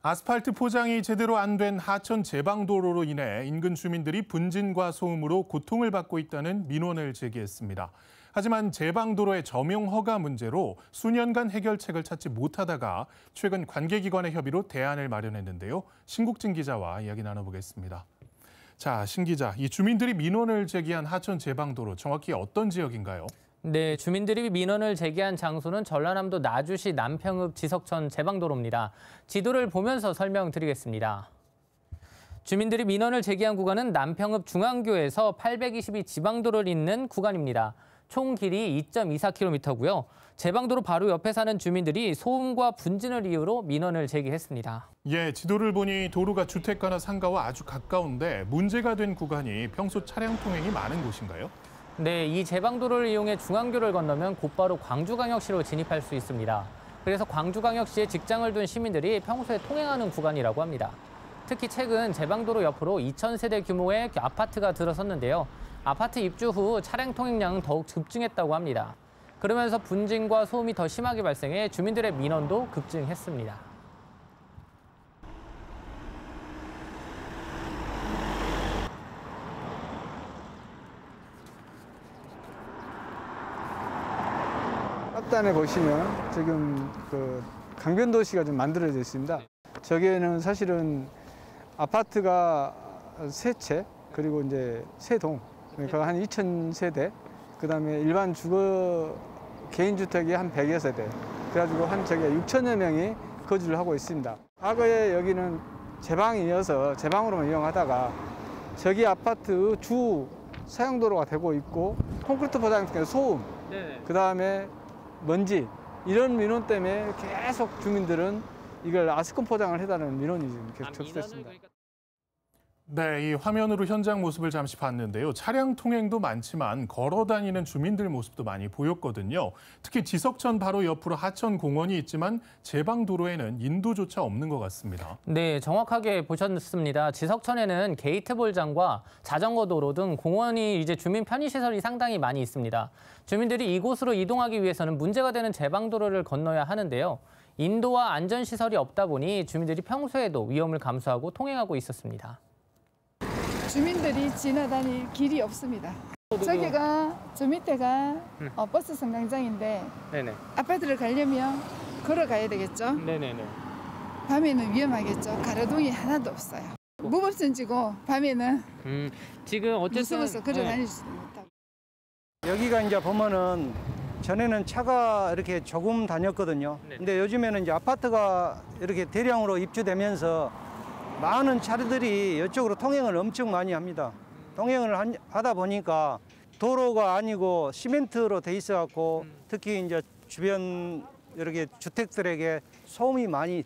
아스팔트 포장이 제대로 안 된 하천 제방도로로 인해 인근 주민들이 분진과 소음으로 고통을 받고 있다는 민원을 제기했습니다. 하지만 제방도로의 점용 허가 문제로 수년간 해결책을 찾지 못하다가 최근 관계기관의 협의로 대안을 마련했는데요. 신국진 기자와 이야기 나눠보겠습니다. 자, 신 기자, 이 주민들이 민원을 제기한 하천 제방도로 정확히 어떤 지역인가요? 네, 주민들이 민원을 제기한 장소는 전라남도 나주시 남평읍 지석천 제방도로입니다. 지도를 보면서 설명드리겠습니다. 주민들이 민원을 제기한 구간은 남평읍 중앙교에서 822 지방도로를 잇는 구간입니다. 총 길이 2.24km고요. 제방도로 바로 옆에 사는 주민들이 소음과 분진을 이유로 민원을 제기했습니다. 예, 지도를 보니 도로가 주택가나 상가와 아주 가까운데 문제가 된 구간이 평소 차량 통행이 많은 곳인가요? 네, 이 제방도로를 이용해 중앙교를 건너면 곧바로 광주광역시로 진입할 수 있습니다. 그래서 광주광역시에 직장을 둔 시민들이 평소에 통행하는 구간이라고 합니다. 특히 최근 제방도로 옆으로 2,000세대 규모의 아파트가 들어섰는데요. 아파트 입주 후 차량 통행량은 더욱 급증했다고 합니다. 그러면서 분진과 소음이 더 심하게 발생해 주민들의 민원도 급증했습니다. 앞단에 보시면 지금 그 강변도시가 좀 만들어져 있습니다. 저기에는 사실은 아파트가 세 채, 그리고 이제 세 동, 그러니까 한 2,000세대, 그다음에 일반 주거 개인주택이 한 100여 세대, 그래가지고 한 저기 6천여 명이 거주를 하고 있습니다. 과거에 여기는 제방이어서 제방으로만 이용하다가 저기 아파트 주 사용도로가 되고 있고 콘크리트 포장 중에 소음, 그다음에 먼지 이런 민원 때문에 계속 주민들은 이걸 아스콘 포장을 해달라는 민원이 지금 계속 접수됐습니다. 네, 이 화면으로 현장 모습을 잠시 봤는데요. 차량 통행도 많지만 걸어 다니는 주민들 모습도 많이 보였거든요. 특히 지석천 바로 옆으로 하천 공원이 있지만 제방도로에는 인도조차 없는 것 같습니다. 네, 정확하게 보셨습니다. 지석천에는 게이트볼장과 자전거 도로 등 공원이 이제 주민 편의시설이 상당히 많이 있습니다. 주민들이 이곳으로 이동하기 위해서는 문제가 되는 제방도로를 건너야 하는데요. 인도와 안전시설이 없다 보니 주민들이 평소에도 위험을 감수하고 통행하고 있었습니다. 주민들이 지나다닐 길이 없습니다. 저기가 저 밑에가 버스 승강장인데 아파트를 가려면 걸어가야 되겠죠. 밤에는 위험하겠죠. 가로등이 하나도 없어요. 무법천지고 밤에는 지금 어쨌든 무서워서 걸어다닐 수 못하고. 여기가 이제 보면은 전에는 차가 이렇게 조금 다녔거든요. 근데 요즘에는 이제 아파트가 이렇게 대량으로 입주되면서 많은 차들이 이쪽으로 통행을 엄청 많이 합니다. 통행을 하다 보니까 도로가 아니고 시멘트로 돼 있어갖고 특히 이제 주변 이렇게 주택들에게 소음이 많이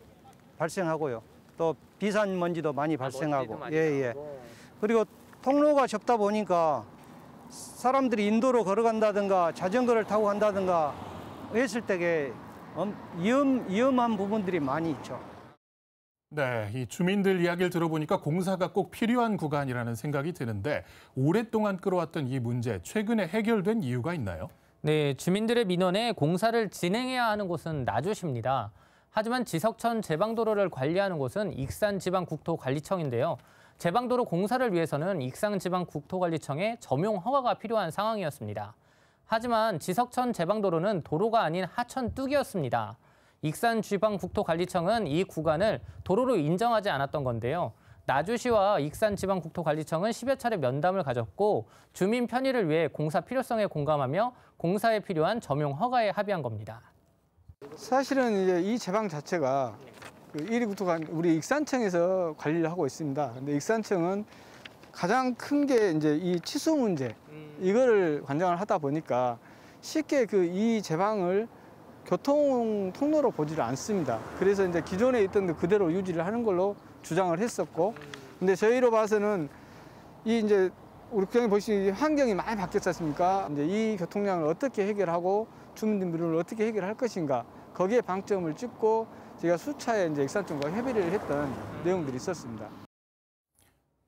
발생하고요. 또 비산먼지도 많이 발생하고. 그리고 통로가 좁다 보니까 사람들이 인도로 걸어간다든가 자전거를 타고 간다든가 했을 때에 위험한 부분들이 많이 있죠. 네, 이 주민들 이야기를 들어보니까 공사가 꼭 필요한 구간이라는 생각이 드는데 오랫동안 끌어왔던 이 문제, 최근에 해결된 이유가 있나요? 네, 주민들의 민원에 공사를 진행해야 하는 곳은 나주시입니다. 하지만 지석천 제방도로를 관리하는 곳은 익산지방국토관리청인데요. 제방도로 공사를 위해서는 익산지방국토관리청에 점용 허가가 필요한 상황이었습니다. 하지만 지석천 제방도로는 도로가 아닌 하천 뚝이었습니다. 익산지방국토관리청은 이 구간을 도로로 인정하지 않았던 건데요. 나주시와 익산지방국토관리청은 10여 차례 면담을 가졌고 주민 편의를 위해 공사 필요성에 공감하며 공사에 필요한 점용 허가에 합의한 겁니다. 사실은 이제 이 제방 자체가 그 1위 국토관 우리 익산청에서 관리를 하고 있습니다. 근데 익산청은 가장 큰 게 이제 이 치수 문제 이거를 관장을 하다 보니까 쉽게 그 이 제방을 교통 통로로 보지를 않습니다. 그래서 이제 기존에 있던 데 그대로 유지를 하는 걸로 주장을 했었고, 근데 저희로 봐서는 이 이제 우리 그냥 보시면 환경이 많이 바뀌었지 않습니까? 이제 이 교통량을 어떻게 해결하고 주민들 민원을 어떻게 해결할 것인가 거기에 방점을 찍고 제가 수차에 이제 익산청과 협의를 했던 내용들이 있었습니다.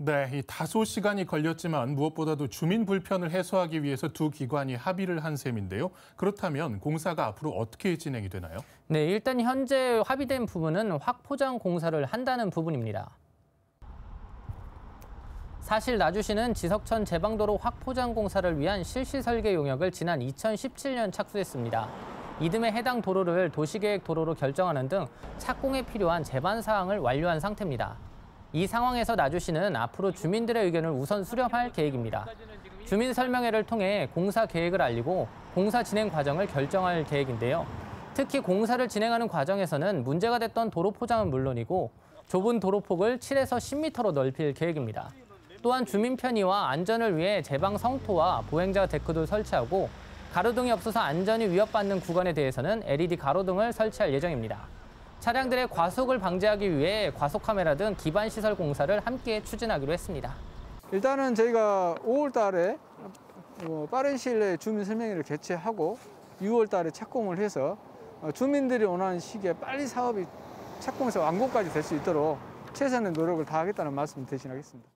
네, 이 다소 시간이 걸렸지만 무엇보다도 주민 불편을 해소하기 위해서 두 기관이 합의를 한 셈인데요. 그렇다면 공사가 앞으로 어떻게 진행이 되나요? 네, 일단 현재 합의된 부분은 확포장 공사를 한다는 부분입니다. 사실 나주시는 지석천 제방도로 확포장 공사를 위한 실시 설계 용역을 지난 2017년 착수했습니다. 이듬해 해당 도로를 도시계획 도로로 결정하는 등 착공에 필요한 제반 사항을 완료한 상태입니다. 이 상황에서 나주시는 앞으로 주민들의 의견을 우선 수렴할 계획입니다. 주민 설명회를 통해 공사 계획을 알리고 공사 진행 과정을 결정할 계획인데요. 특히 공사를 진행하는 과정에서는 문제가 됐던 도로 포장은 물론이고 좁은 도로폭을 7에서 10m로 넓힐 계획입니다. 또한 주민 편의와 안전을 위해 제방 성토와 보행자 데크도 설치하고 가로등이 없어서 안전이 위협받는 구간에 대해서는 LED 가로등을 설치할 예정입니다. 차량들의 과속을 방지하기 위해 과속 카메라 등 기반 시설 공사를 함께 추진하기로 했습니다. 일단은 저희가 5월 달에 빠른 시일 내에 주민 설명회를 개최하고 6월 달에 착공을 해서 주민들이 원하는 시기에 빨리 사업이 착공해서 완공까지 될 수 있도록 최선의 노력을 다하겠다는 말씀 대신하겠습니다.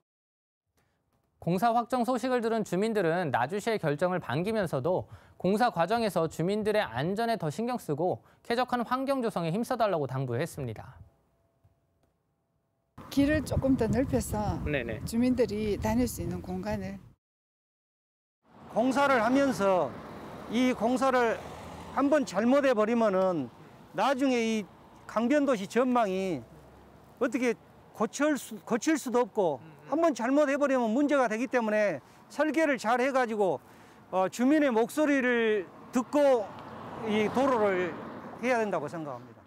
공사 확정 소식을 들은 주민들은 나주시의 결정을 반기면서도 공사 과정에서 주민들의 안전에 더 신경 쓰고 쾌적한 환경 조성에 힘써달라고 당부했습니다. 길을 조금 더 넓혀서 주민들이 다닐 수 있는 공간을. 공사를 하면서 이 공사를 한번 잘못해 버리면은 나중에 이 강변도시 전망이 어떻게 고칠 수도 없고 한번 잘못해버리면 문제가 되기 때문에 설계를 잘 해가지고 주민의 목소리를 듣고 이 도로를 해야 된다고 생각합니다.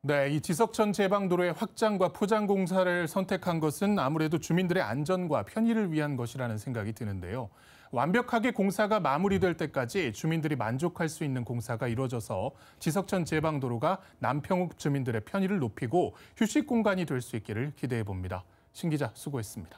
네, 이 지석천 제방도로의 확장과 포장 공사를 선택한 것은 아무래도 주민들의 안전과 편의를 위한 것이라는 생각이 드는데요. 완벽하게 공사가 마무리될 때까지 주민들이 만족할 수 있는 공사가 이루어져서 지석천 제방도로가 남평읍 주민들의 편의를 높이고 휴식 공간이 될 수 있기를 기대해 봅니다. 신 기자 수고했습니다.